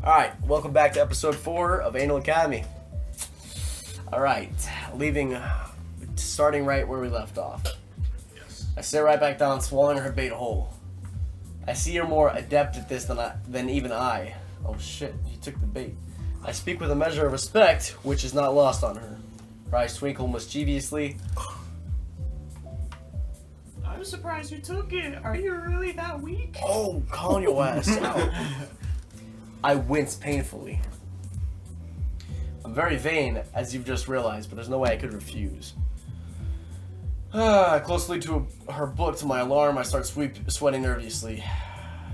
Alright, welcome back to episode 4 of Anal Academy. Alright, starting right where we left off. Yes. I sit right back down, swallowing her bait whole. I see you're more adept at this than even I. Oh shit, you took the bait. I speak with a measure of respect, which is not lost on her. Her eyes twinkle mischievously. I'm surprised you took it. Are you really that weak? Oh, calling your ass out. I wince painfully. I'm very vain, as you've just realized, but there's no way I could refuse. Closely to her book, to my alarm, I start sweating nervously.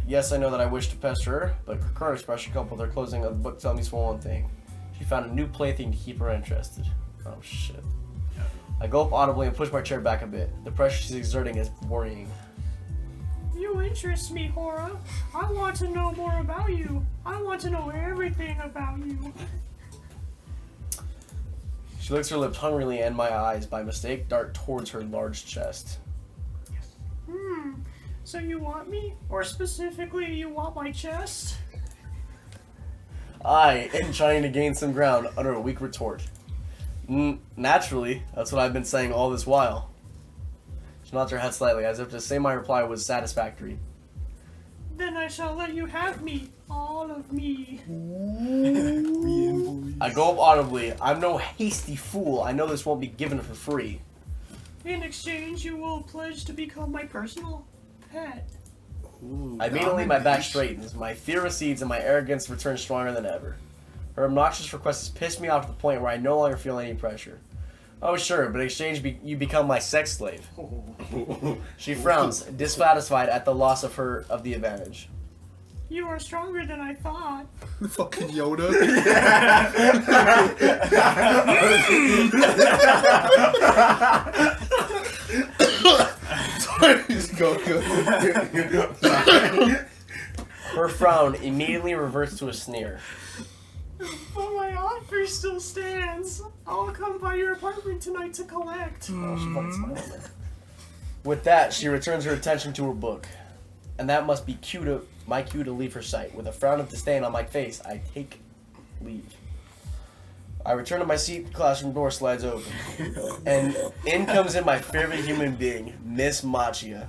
Yes, I know that I wish to pester her, but her current expression coupled with her closing of the book tell me one thing. She found a new plaything to keep her interested. Oh shit. I gulp audibly and push my chair back a bit. The pressure she's exerting is worrying. You interest me, Hora. I want to know more about you. I want to know everything about you. She licks her lips hungrily and my eyes, by mistake, dart towards her large chest. So you want me? Or specifically, you want my chest? I, in trying to gain some ground, utter a weak retort. Naturally, that's what I've been saying all this while. She nods her head slightly, as if to say my reply was satisfactory. Then I shall let you have me. All of me. I go up audibly. I'm no hasty fool. I know this won't be given for free. In exchange, you will pledge to become my personal pet. I immediately my back straightens. My fear recedes and my arrogance returns stronger than ever. Her obnoxious request has pissed me off to the point where I no longer feel any pressure. Oh sure, but in exchange you become my sex slave. She frowns, dissatisfied at the loss of the advantage. You are stronger than I thought. Fucking Yoda. Go. Her frown immediately reverts to a sneer. But my offer still stands. I'll come by your apartment tonight to collect. Oh, she fucking smiled at me. With that, she returns her attention to her book. And that must be my cue to leave her sight. With a frown of disdain on my face, I take leave. I return to my seat, the classroom door slides open. And in comes my favorite human being, Miss Machia.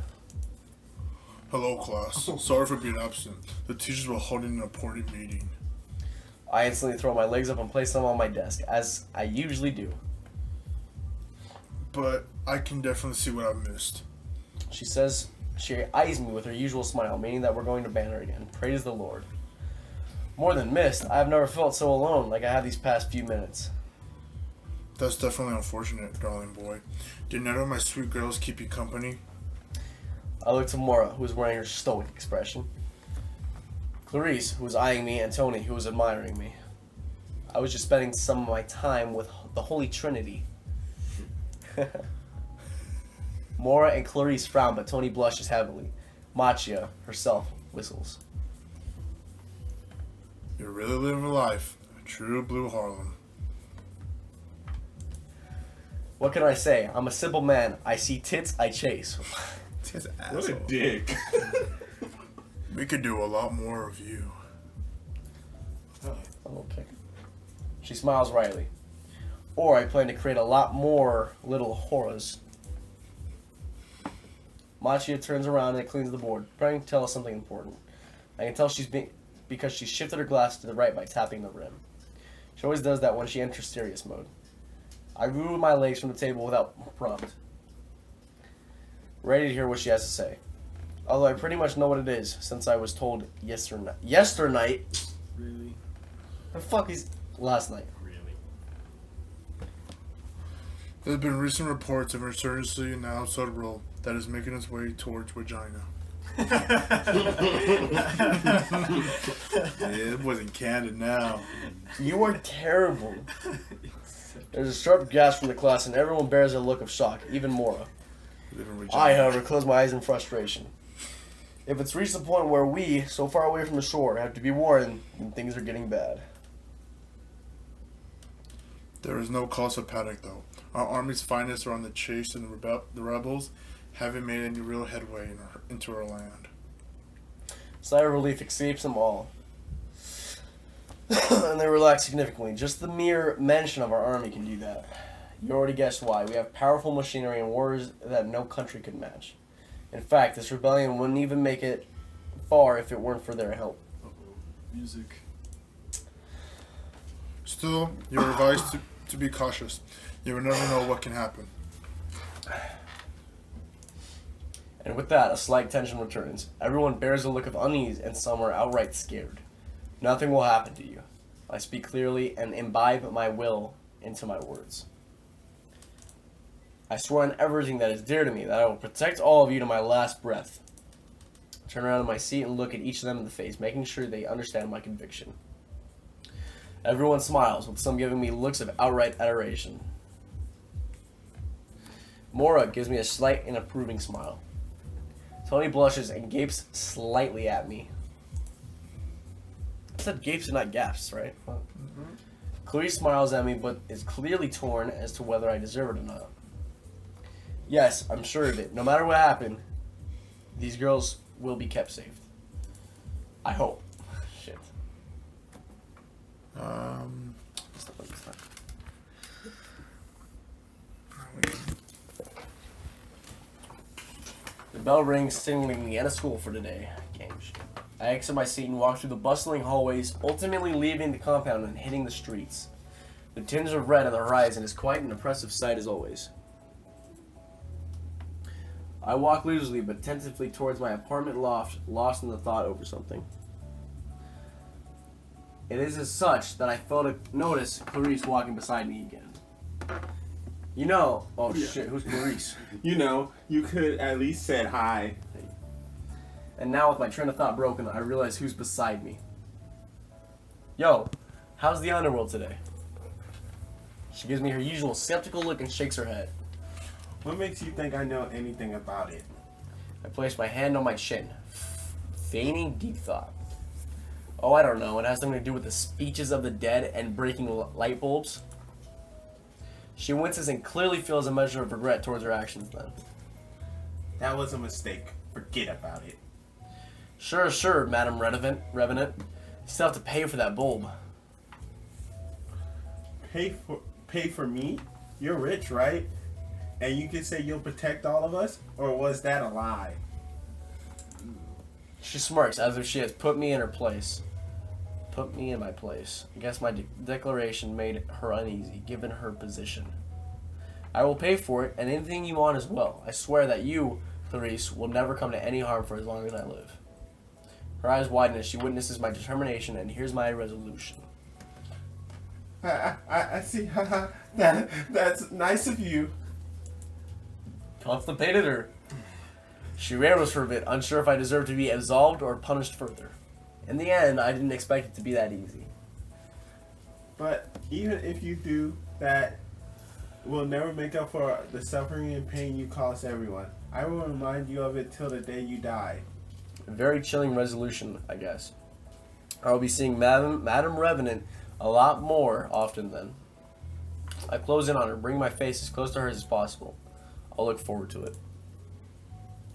Hello, class. Sorry for being absent. The teachers were holding an important meeting. I instantly throw my legs up and place them on my desk, as I usually do. But I can definitely see what I missed. She says she eyes me with her usual smile, meaning that we're going to banter again. Praise the Lord. More than missed, I've never felt so alone like I have these past few minutes. That's definitely unfortunate, darling boy. Did none of my sweet girls keep you company? I look to Mora, who was wearing her stoic expression. Clarice, who was eyeing me, and Tony, who was admiring me. I was just spending some of my time with the Holy Trinity. Mora and Clarice frown, but Tony blushes heavily. Machia, herself, whistles. You're really living life. A true blue Harlem. What can I say? I'm a simple man. I see tits, I chase. What a dick. We could do a lot more of you. Okay. She smiles wryly. Or I plan to create a lot more little horrors. Machia turns around and cleans the board, trying to tell us something important. I can tell because she shifted her glass to the right by tapping the rim. She always does that when she enters serious mode. I remove my legs from the table without prompt, ready to hear what she has to say. Although I pretty much know what it is, since I was told yesternight. Really? The fuck is last night? Really? There have been recent reports of insurgency in the outside world that is making its way towards vagina. It wasn't candid now. You are terrible. There's a sharp gasp from the class, and everyone bears a look of shock, even Mora. I, however, close my eyes in frustration. If it's reached the point where we, so far away from the shore, have to be warned, then things are getting bad. There is no cause for panic, though. Our army's finest are on the chase, and the rebels haven't made any real headway into our land. Sigh of relief escapes them all. And they relax significantly. Just the mere mention of our army can do that. You already guessed why. We have powerful machinery and warriors that no country could match. In fact, this rebellion wouldn't even make it far if it weren't for their help. Music. Still, you're advised to be cautious. You will never know what can happen. And with that, a slight tension returns. Everyone bears a look of unease, and some are outright scared. Nothing will happen to you. I speak clearly and imbibe my will into my words. I swear on everything that is dear to me that I will protect all of you to my last breath. I turn around in my seat and look at each of them in the face, making sure they understand my conviction. Everyone smiles, with some giving me looks of outright adoration. Mora gives me a slight and approving smile. Tony blushes and gapes slightly at me. I said gapes and not gasps, right? Clarice smiles at me, but is clearly torn as to whether I deserve it or not. Yes, I'm sure of it. No matter what happened, these girls will be kept safe. I hope. Shit. The bell rings, signaling the end of school for today. Game shit. I exit my seat and walk through the bustling hallways, ultimately leaving the compound and hitting the streets. The tinge of red on the horizon is quite an impressive sight as always. I walk leisurely but tentatively towards my apartment loft, lost in the thought over something. It is as such that I fail to notice Clarice walking beside me again. You know, oh Yeah. shit, who's Clarice? You know, you could at least said hi. And now with my train of thought broken, I realize who's beside me. Yo, how's the underworld today? She gives me her usual skeptical look and shakes her head. What makes you think I know anything about it? I place my hand on my chin, feigning deep thought. Oh, I don't know. It has something to do with the speeches of the dead and breaking light bulbs. She winces and clearly feels a measure of regret towards her actions then. That was a mistake. Forget about it. Sure, Madam Revenant. You still have to pay for that bulb. Pay for me? You're rich, right? And you can say you'll protect all of us? Or was that a lie? She smirks as if she has put me in her place. Put me in my place. I guess my declaration made her uneasy, given her position. I will pay for it, and anything you want as well. I swear that you, Clarice, will never come to any harm for as long as I live. Her eyes widen as she witnesses my determination, and hears my resolution. I see. That's nice of you. Constipated her. She rambles for a bit, unsure if I deserve to be absolved or punished further. In the end, I didn't expect it to be that easy. But even if you do, that will never make up for the suffering and pain you cause everyone. I will remind you of it till the day you die. A very chilling resolution, I guess. I will be seeing Madam Revenant a lot more often then. I close in on her, bring my face as close to hers as possible. I'll look forward to it.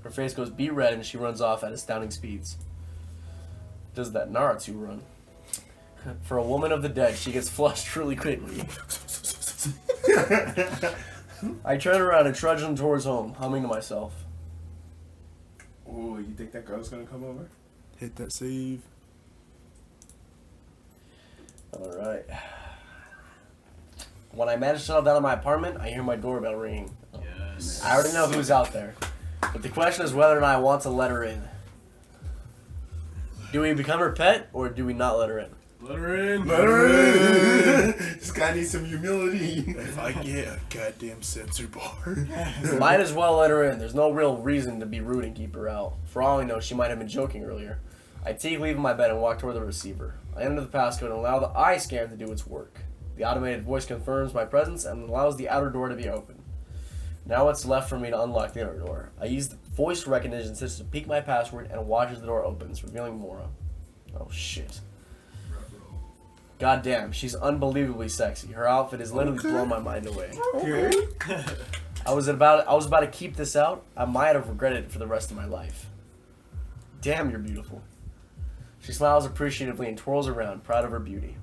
Her face goes beet red and she runs off at astounding speeds. Does that Naruto run? For a woman of the dead, she gets flushed really quickly. I turn around and trudge on towards home, humming to myself. Ooh, you think that girl's gonna come over? Hit that save. Alright. When I manage to settle down in my apartment, I hear my doorbell ringing. Yes. I already know who's out there. But the question is whether or not I want to let her in. Do we become her pet, or do we not let her in? Let her in. Let her in. This guy needs some humility. If I get a goddamn censor bar. Might as well let her in. There's no real reason to be rude and keep her out. For all I know, she might have been joking earlier. I take leave of my bed and walk toward the receiver. I enter the passcode and allow the eye scan to do its work. The automated voice confirms my presence and allows the outer door to be open. Now what's left for me to unlock the inner door? I use the voice recognition system to peek my password and watch as the door opens, revealing Mora. Oh shit. God damn, she's unbelievably sexy. Her outfit has literally blown my mind away. Okay. I was about to keep this out. I might have regretted it for the rest of my life. Damn, you're beautiful. She smiles appreciatively and twirls around, proud of her beauty.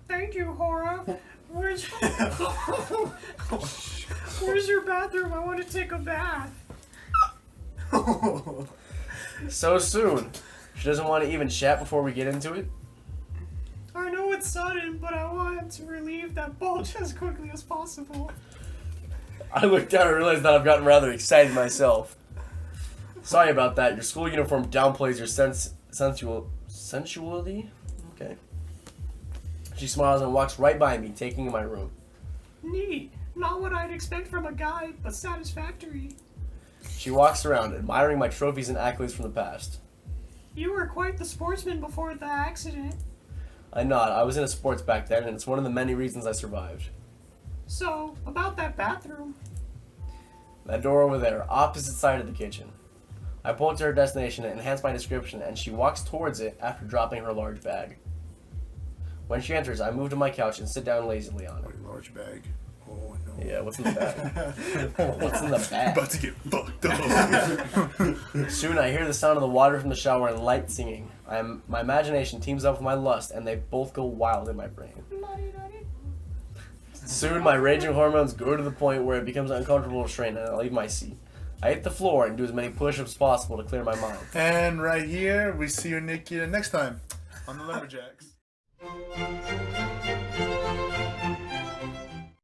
Thank you, Hora. Where's your bathroom? I want to take a bath. So soon. She doesn't want to even chat before we get into it. I know it's sudden, but I want to relieve that bulge as quickly as possible. I look down and realize that I've gotten rather excited myself. Sorry about that. Your school uniform downplays your sensuality? Okay. She smiles and walks right by me, taking my room. Neat. Not what I'd expect from a guy, but satisfactory. She walks around, admiring my trophies and accolades from the past. You were quite the sportsman before the accident. I nod. I was into sports back then, and it's one of the many reasons I survived. So, about that bathroom. That door over there, opposite side of the kitchen. I point to her destination and enhance my description, and she walks towards it after dropping her large bag. When she enters, I move to my couch and sit down lazily on it. Wait, large bag. Oh no. Yeah, what's in the bag? What's in the bag? About to get fucked up. Soon I hear the sound of the water from the shower and light singing. My imagination teams up with my lust, and they both go wild in my brain. Soon my raging hormones go to the point where it becomes uncomfortable to strain, and I leave my seat. I hit the floor and do as many push-ups as possible to clear my mind. And right here, we see you naked next time on the Lumberjacks.